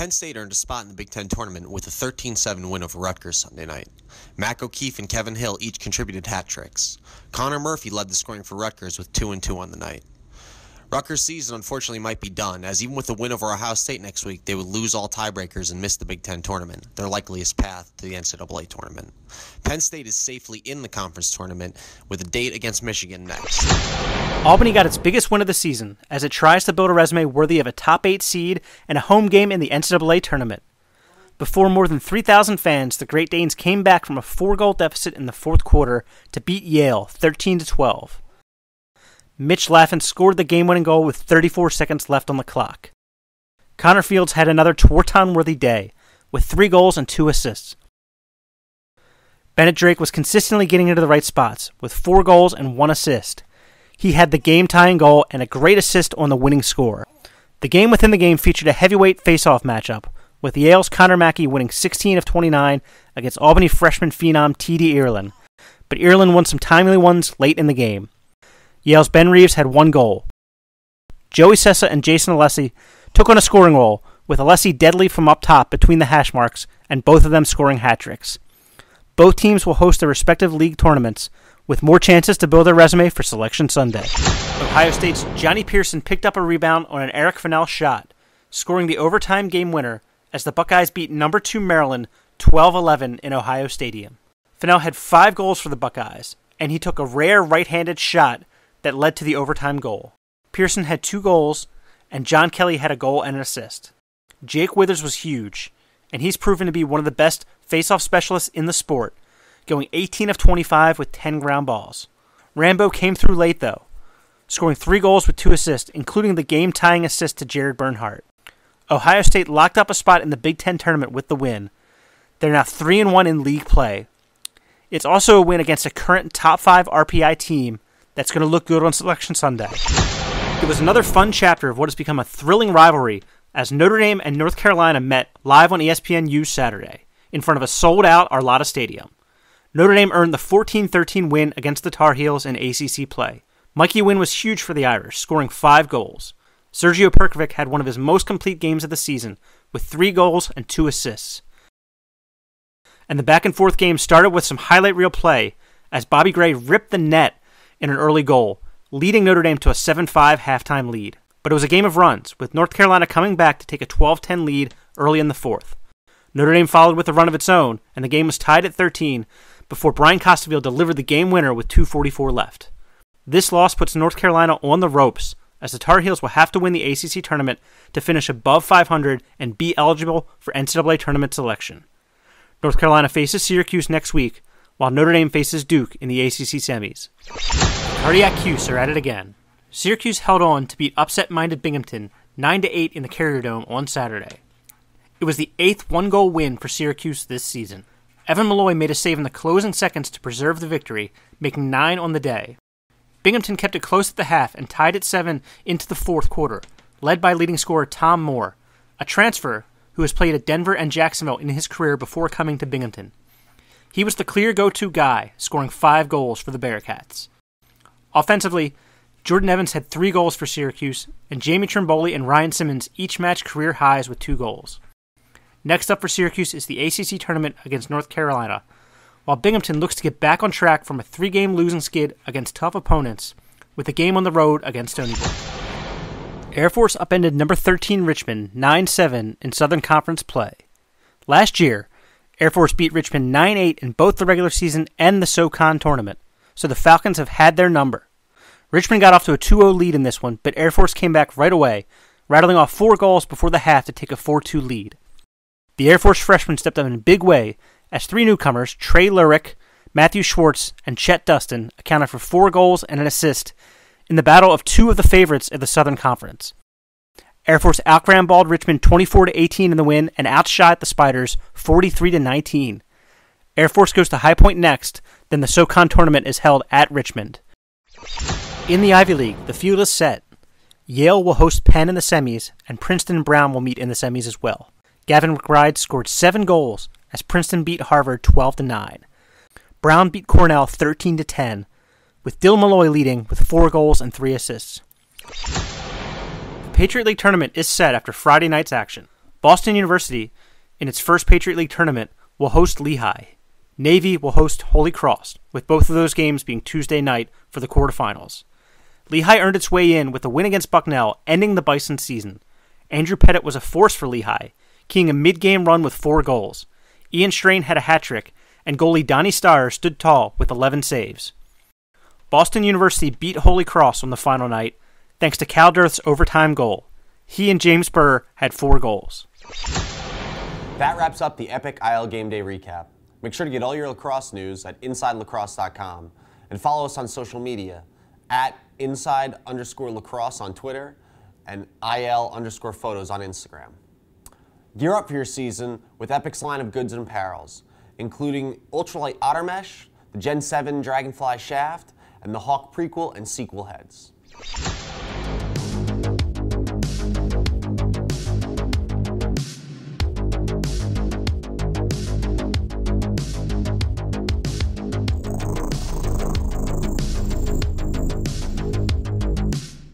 Penn State earned a spot in the Big Ten Tournament with a 13-7 win over Rutgers Sunday night. Mac O'Keefe and Kevin Hill each contributed hat tricks. Connor Murphy led the scoring for Rutgers with 2 and 2 on the night. Rutgers' season unfortunately might be done, as even with a win over Ohio State next week, they would lose all tiebreakers and miss the Big Ten Tournament, their likeliest path to the NCAA Tournament. Penn State is safely in the conference tournament with a date against Michigan next. Albany got its biggest win of the season as it tries to build a resume worthy of a top 8 seed and a home game in the NCAA Tournament. Before more than 3,000 fans, the Great Danes came back from a 4-goal deficit in the fourth quarter to beat Yale 13-12. Mitch Laffin scored the game-winning goal with 34 seconds left on the clock. Connor Fields had another Twartown-worthy day, with 3 goals and 2 assists. Bennett Drake was consistently getting into the right spots, with 4 goals and 1 assist. He had the game-tying goal and a great assist on the winning score. The game within the game featured a heavyweight face-off matchup, with Yale's Connor Mackey winning 16 of 29 against Albany freshman phenom T.D. Ireland, but Ireland won some timely ones late in the game. Yale's Ben Reeves had 1 goal. Joey Sessa and Jason Alessi took on a scoring role, with Alessi deadly from up top between the hash marks, and both of them scoring hat tricks. Both teams will host their respective league tournaments, with more chances to build their resume for Selection Sunday. Ohio State's Johnny Pearson picked up a rebound on an Eric Fennell shot, scoring the overtime game winner as the Buckeyes beat number 2 Maryland 12-11 in Ohio Stadium. Fennell had 5 goals for the Buckeyes, and he took a rare right-handed shot that led to the overtime goal. Pearson had 2 goals, and John Kelly had a goal and an assist. Jake Withers was huge, and he's proven to be one of the best face-off specialists in the sport, going 18 of 25 with 10 ground balls. Rambo came through late, though, scoring 3 goals with 2 assists, including the game-tying assist to Jared Bernhardt. Ohio State locked up a spot in the Big Ten Tournament with the win. They're now 3-1 in league play. It's also a win against a current top 5 RPI team that's going to look good on Selection Sunday. It was another fun chapter of what has become a thrilling rivalry as Notre Dame and North Carolina met live on ESPNU Saturday in front of a sold-out Arlotta Stadium. Notre Dame earned the 14-13 win against the Tar Heels in ACC play. Mikey Wynn was huge for the Irish, scoring 5 goals. Sergio Perkovic had one of his most complete games of the season, with 3 goals and 2 assists. And the back-and-forth game started with some highlight reel play as Bobby Gray ripped the net in an early goal, leading Notre Dame to a 7-5 halftime lead. But it was a game of runs, with North Carolina coming back to take a 12-10 lead early in the fourth. Notre Dame followed with a run of its own, and the game was tied at 13 before Brian Costeville delivered the game winner with 2:44 left. This loss puts North Carolina on the ropes, as the Tar Heels will have to win the ACC tournament to finish above 500 and be eligible for NCAA tournament selection. North Carolina faces Syracuse next week, while Notre Dame faces Duke in the ACC semis. Cardiac Cuse are at it again. Syracuse held on to beat upset-minded Binghamton 9-8 in the Carrier Dome on Saturday. It was the 8th one-goal win for Syracuse this season. Evan Malloy made a save in the closing seconds to preserve the victory, making 9 on the day. Binghamton kept it close at the half and tied at 7 into the fourth quarter, led by leading scorer Tom Moore, a transfer who has played at Denver and Jacksonville in his career before coming to Binghamton. He was the clear go-to guy, scoring 5 goals for the Bearcats. Offensively, Jordan Evans had 3 goals for Syracuse, and Jamie Trimboli and Ryan Simmons each matched career highs with 2 goals. Next up for Syracuse is the ACC Tournament against North Carolina, while Binghamton looks to get back on track from a 3-game losing skid against tough opponents, with a game on the road against Stony Brook. Air Force upended number 13 Richmond 9-7 in Southern Conference play. Last year, Air Force beat Richmond 9-8 in both the regular season and the SoCon tournament, so the Falcons have had their number. Richmond got off to a 2-0 lead in this one, but Air Force came back right away, rattling off 4 goals before the half to take a 4-2 lead. The Air Force freshmen stepped up in a big way as 3 newcomers, Trey Lurick, Matthew Schwartz, and Chet Dustin, accounted for 4 goals and an assist in the battle of 2 of the favorites of the Southern Conference. Air Force out-groundballed Richmond 24-18 in the win and outshot the Spiders 43-19. Air Force goes to High Point next, then the SoCon tournament is held at Richmond. In the Ivy League, the field is set. Yale will host Penn in the semis, and Princeton and Brown will meet in the semis as well. Gavin McBride scored 7 goals as Princeton beat Harvard 12-9. Brown beat Cornell 13-10, with Dill Malloy leading with 4 goals and 3 assists. The Patriot League tournament is set after Friday night's action. Boston University, in its first Patriot League tournament, will host Lehigh. Navy will host Holy Cross, with both of those games being Tuesday night for the quarterfinals. Lehigh earned its way in with a win against Bucknell, ending the Bison season. Andrew Pettit was a force for Lehigh, keying a mid-game run with 4 goals. Ian Strain had a hat-trick, and goalie Donnie Starr stood tall with 11 saves. Boston University beat Holy Cross on the final night, thanks to Cal Dirth's overtime goal. He and James Burr had 4 goals. That wraps up the Epic ILGameday recap. Make sure to get all your lacrosse news at InsideLacrosse.com and follow us on social media at Inside_Lacrosse on Twitter and IL_photos on Instagram. Gear up for your season with Epic's line of goods and apparels, including ultralight otter mesh, the Gen 7 Dragonfly shaft, and the Hawk prequel and sequel heads.